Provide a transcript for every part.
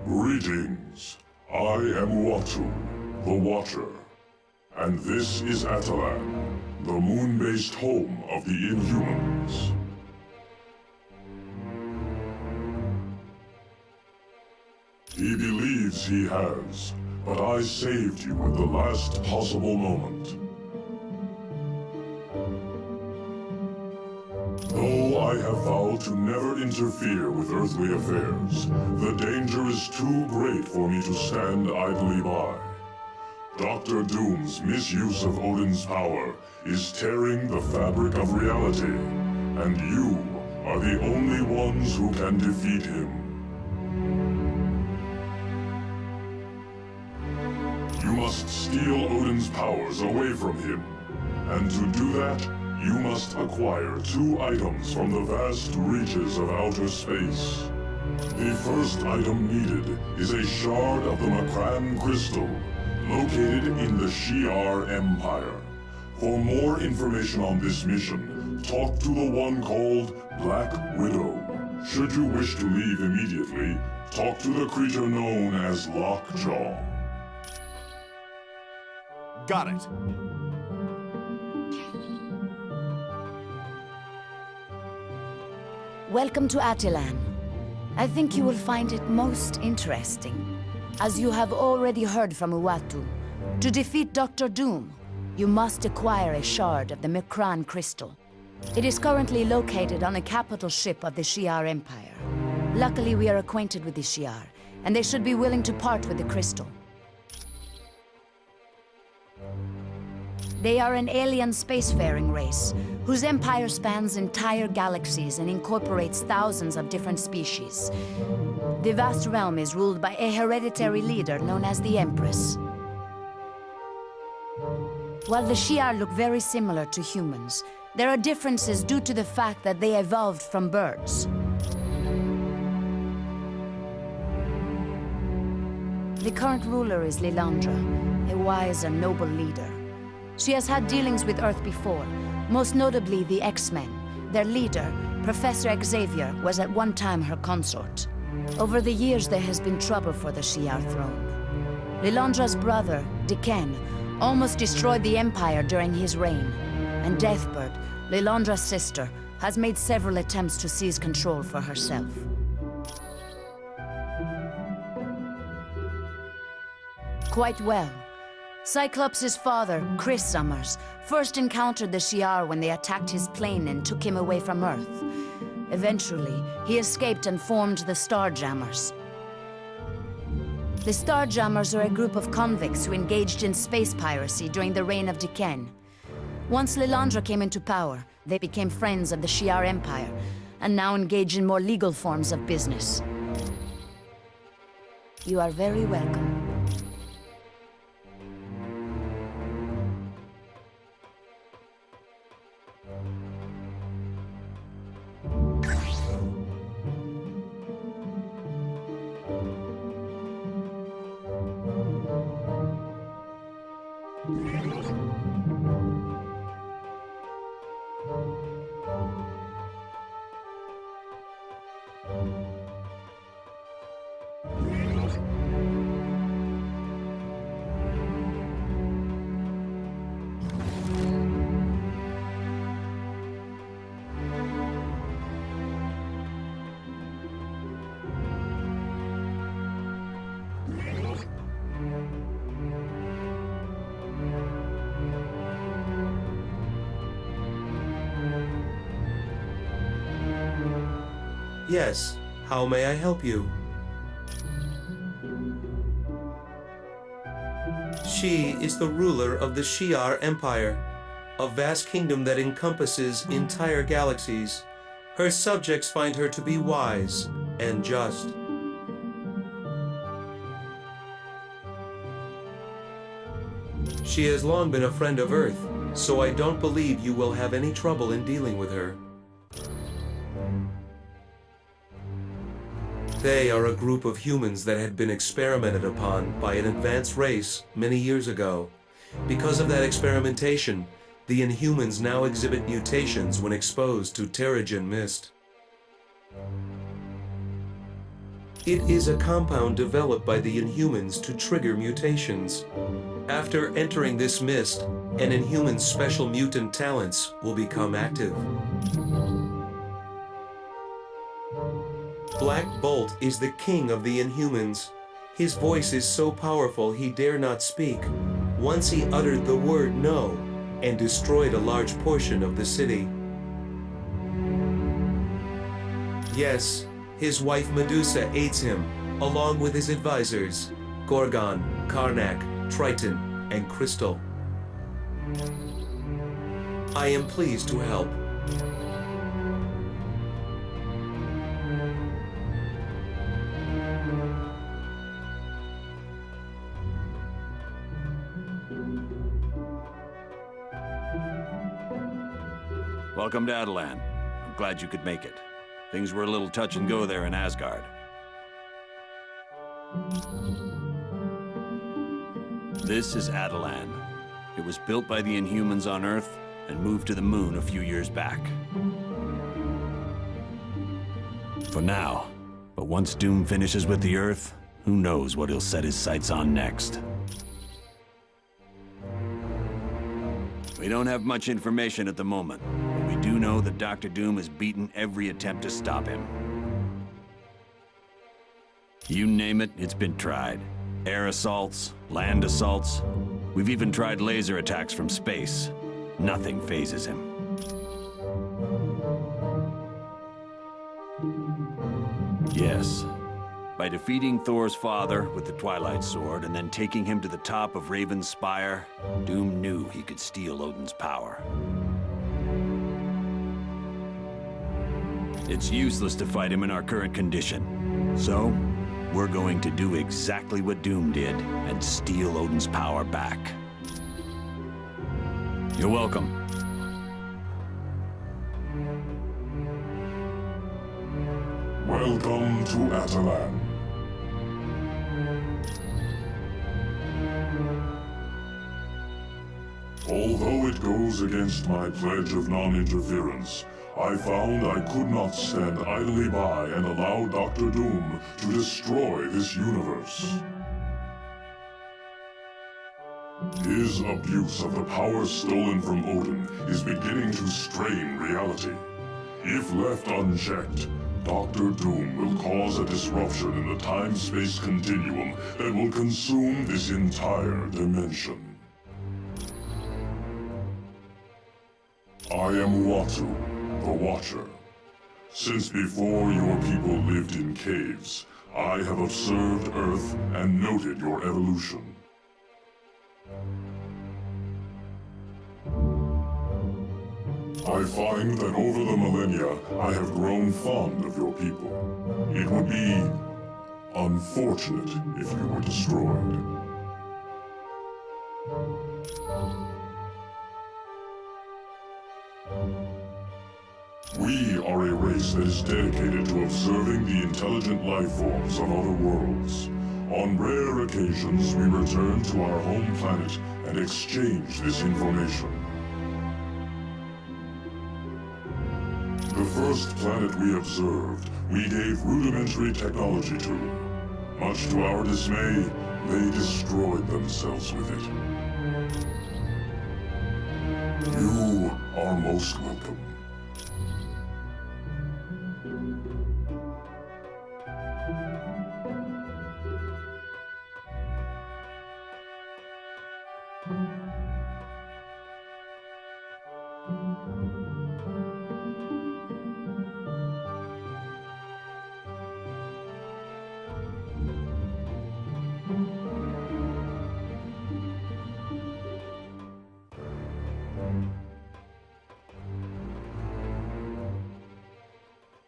Greetings. I am Uatu, the Watcher. And this is Atalan, the moon-based home of the Inhumans. He believes he has, but I saved you at the last possible moment. Though I have vowed to never interfere with earthly affairs, the danger is too great for me to stand idly by. Dr. Doom's misuse of Odin's power is tearing the fabric of reality, and you are the only ones who can defeat him. You must steal Odin's powers away from him, and to do that, you must acquire 2 items from the vast reaches of outer space. The first item needed is a shard of the Makran Crystal, located in the Shi'ar Empire. For more information on this mission, talk to the one called Black Widow. Should you wish to leave immediately, talk to the creature known as Lockjaw. Got it. Welcome to Attilan. I think you will find it most interesting. As you have already heard from Uatu, to defeat Dr. Doom, you must acquire a shard of the Makran Crystal. It is currently located on a capital ship of the Shi'ar Empire. Luckily, we are acquainted with the Shi'ar, and they should be willing to part with the crystal. They are an alien spacefaring race, whose empire spans entire galaxies and incorporates thousands of different species. The vast realm is ruled by a hereditary leader known as the Empress. While the Shi'ar look very similar to humans, there are differences due to the fact that they evolved from birds. The current ruler is Lilandra, a wise and noble leader. She has had dealings with Earth before, most notably the X-Men. Their leader, Professor Xavier, was at one time her consort. Over the years, there has been trouble for the Shi'ar throne. Lilandra's brother, Diken, almost destroyed the Empire during his reign, and Deathbird, Lilandra's sister, has made several attempts to seize control for herself. Quite well. Cyclops' father, Chris Summers, first encountered the Shi'ar when they attacked his plane and took him away from Earth. Eventually, he escaped and formed the Starjammers. The Starjammers are a group of convicts who engaged in space piracy during the reign of Diken. Once Lilandra came into power, they became friends of the Shi'ar Empire, and now engage in more legal forms of business. You are very welcome. Yes, how may I help you? She is the ruler of the Shi'ar Empire, a vast kingdom that encompasses entire galaxies. Her subjects find her to be wise and just. She has long been a friend of Earth, so I don't believe you will have any trouble in dealing with her. They are a group of humans that had been experimented upon by an advanced race many years ago. Because of that experimentation, the Inhumans now exhibit mutations when exposed to Terrigen mist. It is a compound developed by the Inhumans to trigger mutations. After entering this mist, an Inhuman's special mutant talents will become active. Black Bolt is the king of the Inhumans. His voice is so powerful he dare not speak. Once he uttered the word no and destroyed a large portion of the city. Yes, his wife Medusa aids him, along with his advisors, Gorgon, Karnak, Triton, and Crystal. I am pleased to help. Welcome to Adelan. I'm glad you could make it. Things were a little touch and go there in Asgard. This is Adelan. It was built by the Inhumans on Earth and moved to the moon a few years back. For now. But once Doom finishes with the Earth, who knows what he'll set his sights on next. We don't have much information at the moment, but we do know that Dr. Doom has beaten every attempt to stop him. You name it, it's been tried. Air assaults, land assaults. We've even tried laser attacks from space. Nothing phases him. Yes. By defeating Thor's father with the Twilight Sword and then taking him to the top of Raven's Spire, Doom knew he could steal Odin's power. It's useless to fight him in our current condition. So, we're going to do exactly what Doom did and steal Odin's power back. You're welcome. Welcome to Adelan. Although it goes against my pledge of non-interference, I found I could not stand idly by and allow Dr. Doom to destroy this universe. His abuse of the power stolen from Odin is beginning to strain reality. If left unchecked, Dr. Doom will cause a disruption in the time-space continuum that will consume this entire dimension. I am Uatu, the Watcher. Since before your people lived in caves, I have observed Earth and noted your evolution. I find that over the millennia, I have grown fond of your people. It would be unfortunate if you were destroyed. We are a race that is dedicated to observing the intelligent life forms of other worlds. On rare occasions, we return to our home planet and exchange this information. The first planet we observed, we gave rudimentary technology to. Much to our dismay, they destroyed themselves with it. You are most welcome.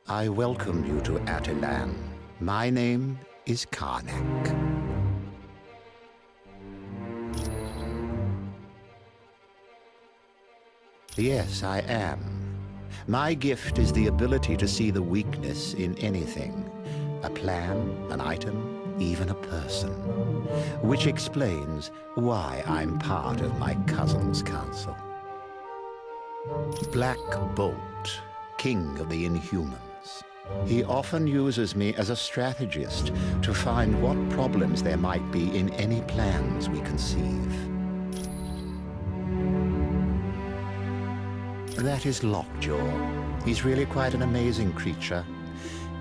I welcome you to Adelan. My name is Karnak. Yes, I am. My gift is the ability to see the weakness in anything. A plan, an item, even a person. Which explains why I'm part of my cousin's council. Black Bolt, King of the Inhumans. He often uses me as a strategist to find what problems there might be in any plans we conceive. That is Lockjaw. He's really quite an amazing creature.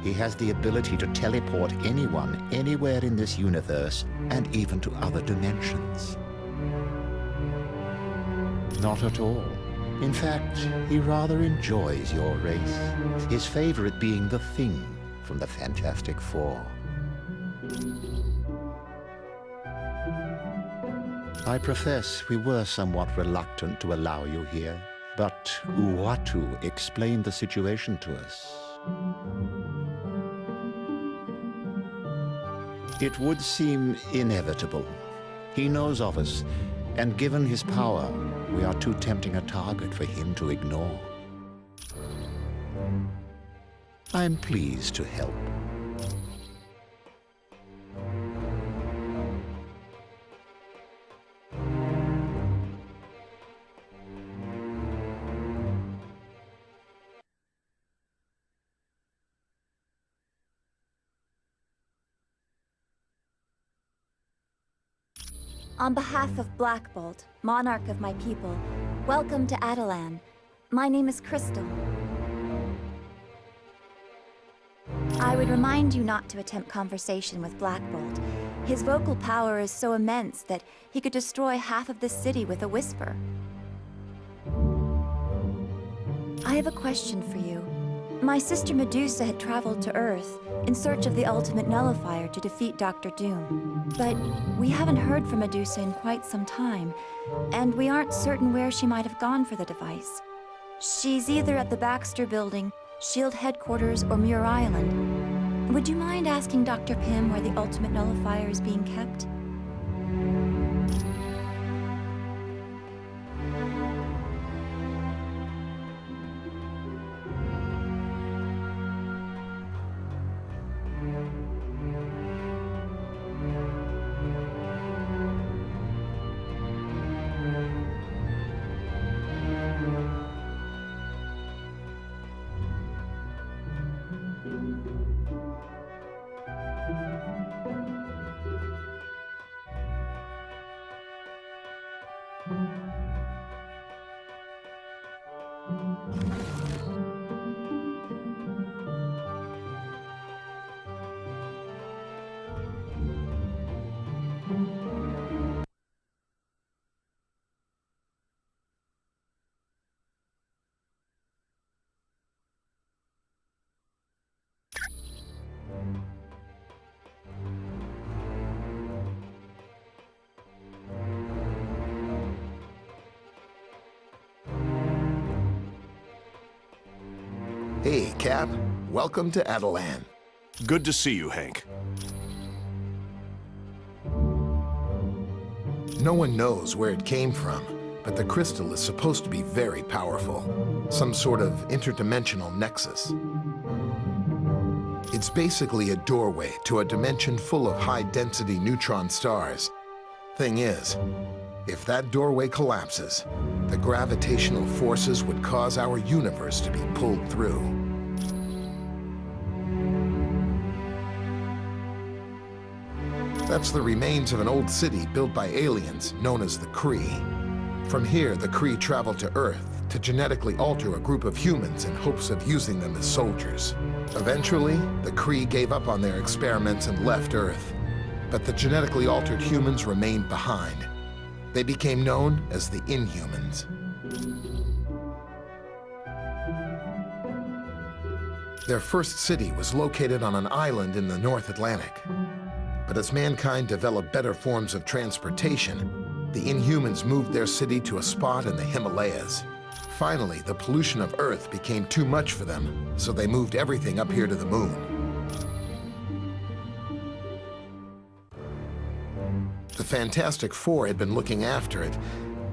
He has the ability to teleport anyone, anywhere in this universe, and even to other dimensions. Not at all. In fact, he rather enjoys your race, his favorite being the Thing from the Fantastic Four. I profess we were somewhat reluctant to allow you here, but Uatu explained the situation to us. It would seem inevitable. He knows of us, and given his power, we are too tempting a target for him to ignore. I'm pleased to help. On behalf of Black Bolt, monarch of my people, welcome to Adelan. My name is Crystal. I would remind you not to attempt conversation with Black Bolt. His vocal power is so immense that he could destroy half of this city with a whisper. I have a question for you. My sister Medusa had traveled to Earth in search of the ultimate nullifier to defeat Dr. Doom. But we haven't heard from Medusa in quite some time, and we aren't certain where she might have gone for the device. She's either at the Baxter Building, SHIELD headquarters, or Muir Island. Would you mind asking Dr. Pym where the ultimate nullifier is being kept? Hey, Cap. Welcome to Adelan. Good to see you, Hank. No one knows where it came from, but the crystal is supposed to be very powerful. Some sort of interdimensional nexus. It's basically a doorway to a dimension full of high-density neutron stars. Thing is, if that doorway collapses, the gravitational forces would cause our universe to be pulled through. That's the remains of an old city built by aliens known as the Kree. From here, the Kree traveled to Earth to genetically alter a group of humans in hopes of using them as soldiers. Eventually, the Kree gave up on their experiments and left Earth. But the genetically altered humans remained behind. They became known as the Inhumans. Their first city was located on an island in the North Atlantic. But as mankind developed better forms of transportation, the Inhumans moved their city to a spot in the Himalayas. Finally, the pollution of Earth became too much for them, so they moved everything up here to the moon. The Fantastic Four had been looking after it,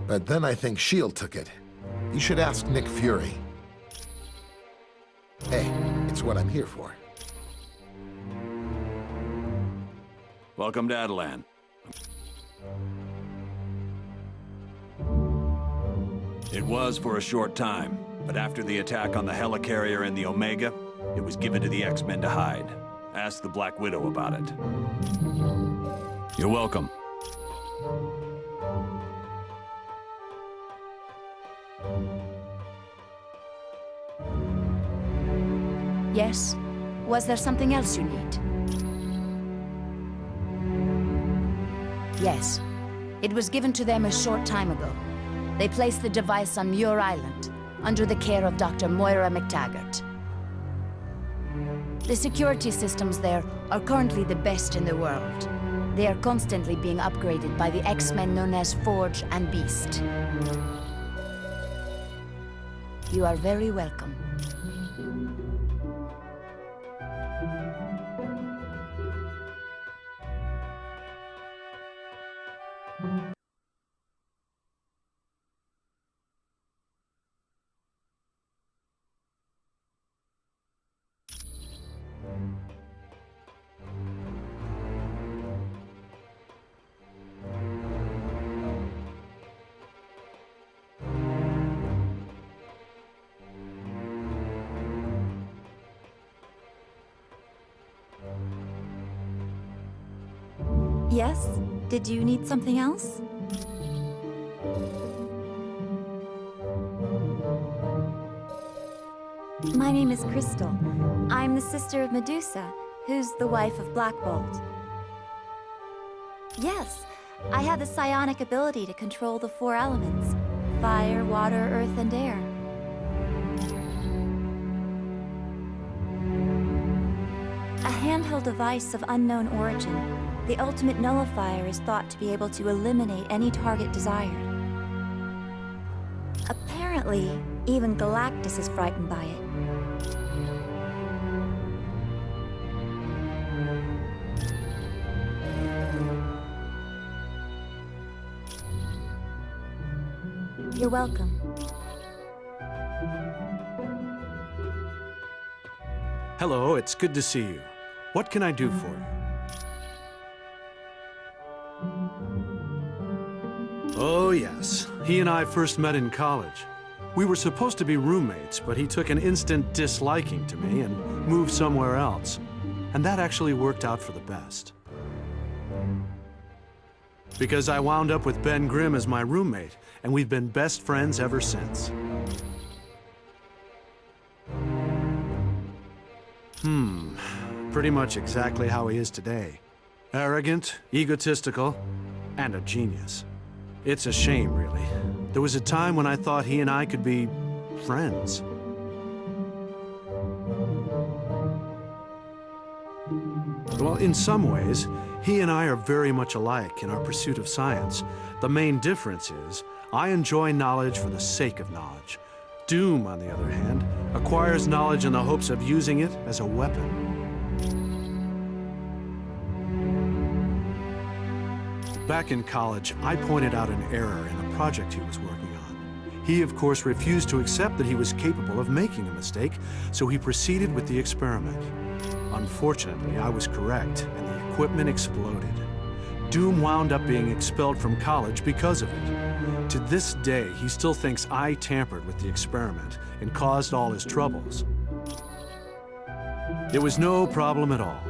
but then I think SHIELD took it. You should ask Nick Fury. Hey, it's what I'm here for. Welcome to Adelan. It was for a short time, but after the attack on the helicarrier and the Omega, It was given to the X-Men to hide. Ask the Black Widow about it. You're welcome. Yes? Was there something else you need? Yes. It was given to them a short time ago. They placed the device on Muir Island, under the care of Dr. Moira McTaggart. The security systems there are currently the best in the world. They are constantly being upgraded by the X-Men known as Forge and Beast. You are very welcome. Yes? Did you need something else? My name is Crystal. I'm the sister of Medusa, who's the wife of Black Bolt. Yes, I have the psionic ability to control the 4 elements: fire, water, earth, and air. A handheld device of unknown origin, the Ultimate Nullifier is thought to be able to eliminate any target desired. Apparently, even Galactus is frightened by it. You're welcome. Hello, it's good to see you. What can I do for you? Oh, yes. He and I first met in college. We were supposed to be roommates, but he took an instant disliking to me and moved somewhere else. And that actually worked out for the best. Because I wound up with Ben Grimm as my roommate, and we've been best friends ever since. Pretty much exactly how he is today. Arrogant, egotistical, and a genius. It's a shame, really. There was a time when I thought he and I could be friends. Well, in some ways, he and I are very much alike in our pursuit of science. The main difference is, I enjoy knowledge for the sake of knowledge. Doom, on the other hand, acquires knowledge in the hopes of using it as a weapon. Back in college, I pointed out an error in a project he was working on. He, of course, refused to accept that he was capable of making a mistake, so he proceeded with the experiment. Unfortunately, I was correct, and the equipment exploded. Doom wound up being expelled from college because of it. To this day, he still thinks I tampered with the experiment and caused all his troubles. It was no problem at all.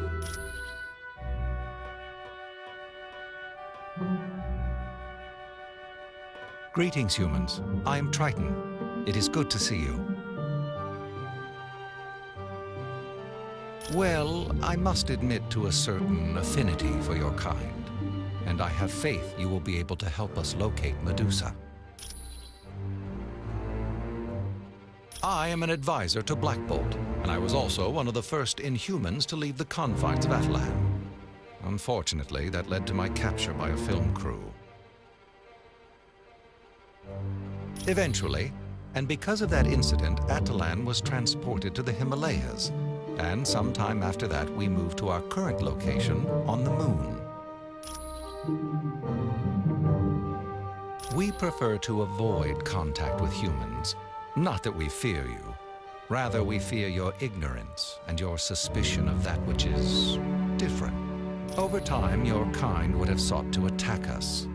Greetings, humans. I am Triton. It is good to see you. Well, I must admit to a certain affinity for your kind, and I have faith you will be able to help us locate Medusa. I am an advisor to Black Bolt, and I was also one of the first Inhumans to leave the confines of Attilan. Unfortunately, that led to my capture by a film crew. Eventually, and because of that incident, Attilan was transported to the Himalayas, and sometime after that we moved to our current location on the Moon. We prefer to avoid contact with humans. Not that we fear you. Rather, we fear your ignorance and your suspicion of that which is different. Over time, your kind would have sought to attack us.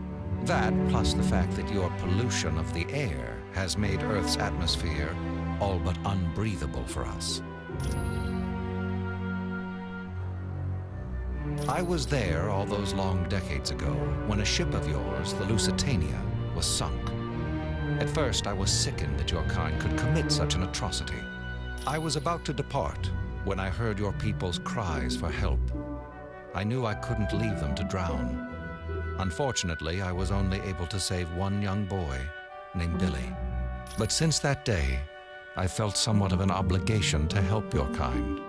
That, plus the fact that your pollution of the air has made Earth's atmosphere all but unbreathable for us. I was there all those long decades ago when a ship of yours, the Lusitania, was sunk. At first, I was sickened that your kind could commit such an atrocity. I was about to depart when I heard your people's cries for help. I knew I couldn't leave them to drown. Unfortunately, I was only able to save one young boy named Billy. But since that day, I felt somewhat of an obligation to help your kind.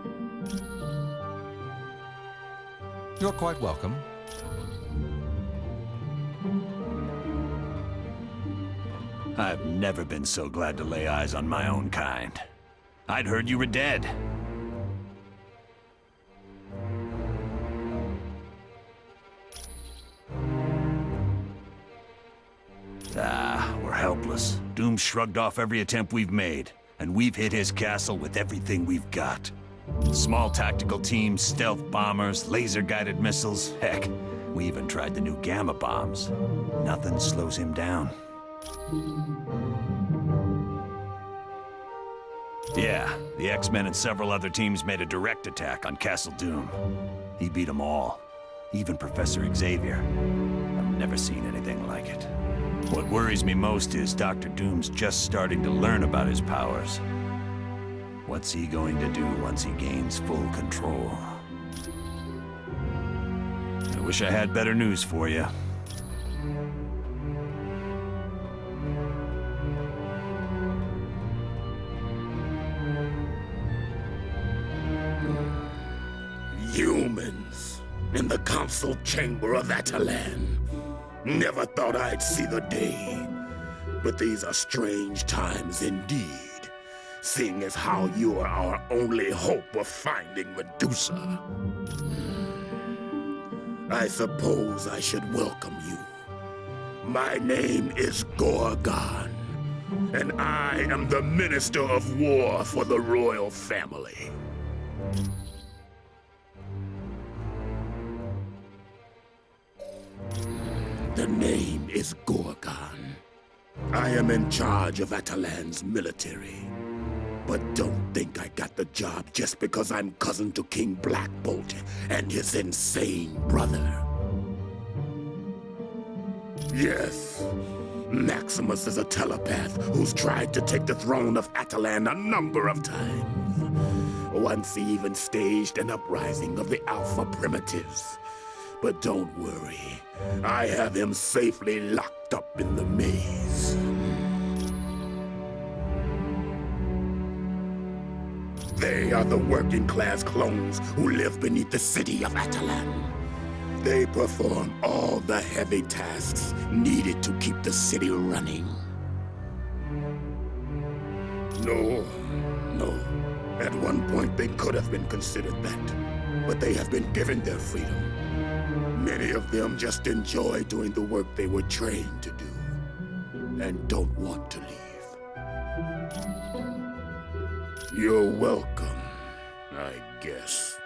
You're quite welcome. I've never been so glad to lay eyes on my own kind. I'd heard you were dead. We're helpless. Doom shrugged off every attempt we've made, and we've hit his castle with everything we've got. Small tactical teams, stealth bombers, laser-guided missiles. Heck, we even tried the new gamma bombs. Nothing slows him down. Yeah, the X-Men and several other teams made a direct attack on Castle Doom. He beat them all, even Professor Xavier. I've never seen anything like it. What worries me most is Dr. Doom's just starting to learn about his powers. What's he going to do once he gains full control? I wish I had better news for you. Humans in the council chamber of Atalan. Never thought I'd see the day. But these are strange times indeed, seeing as how you are our only hope of finding Medusa. I suppose I should welcome you. My name is Gorgon, and I am the Minister of War for the royal family. The name is Gorgon. I am in charge of Atalan's military. But don't think I got the job just because I'm cousin to King Black Bolt and his insane brother. Yes, Maximus is a telepath who's tried to take the throne of Atalan a number of times. Once he even staged an uprising of the Alpha Primitives. But don't worry, I have him safely locked up in the maze. They are the working-class clones who live beneath the city of Atalan. They perform all the heavy tasks needed to keep the city running. No. At one point they could have been considered that, but they have been given their freedom. Many of them just enjoy doing the work they were trained to do, and don't want to leave. You're welcome, I guess.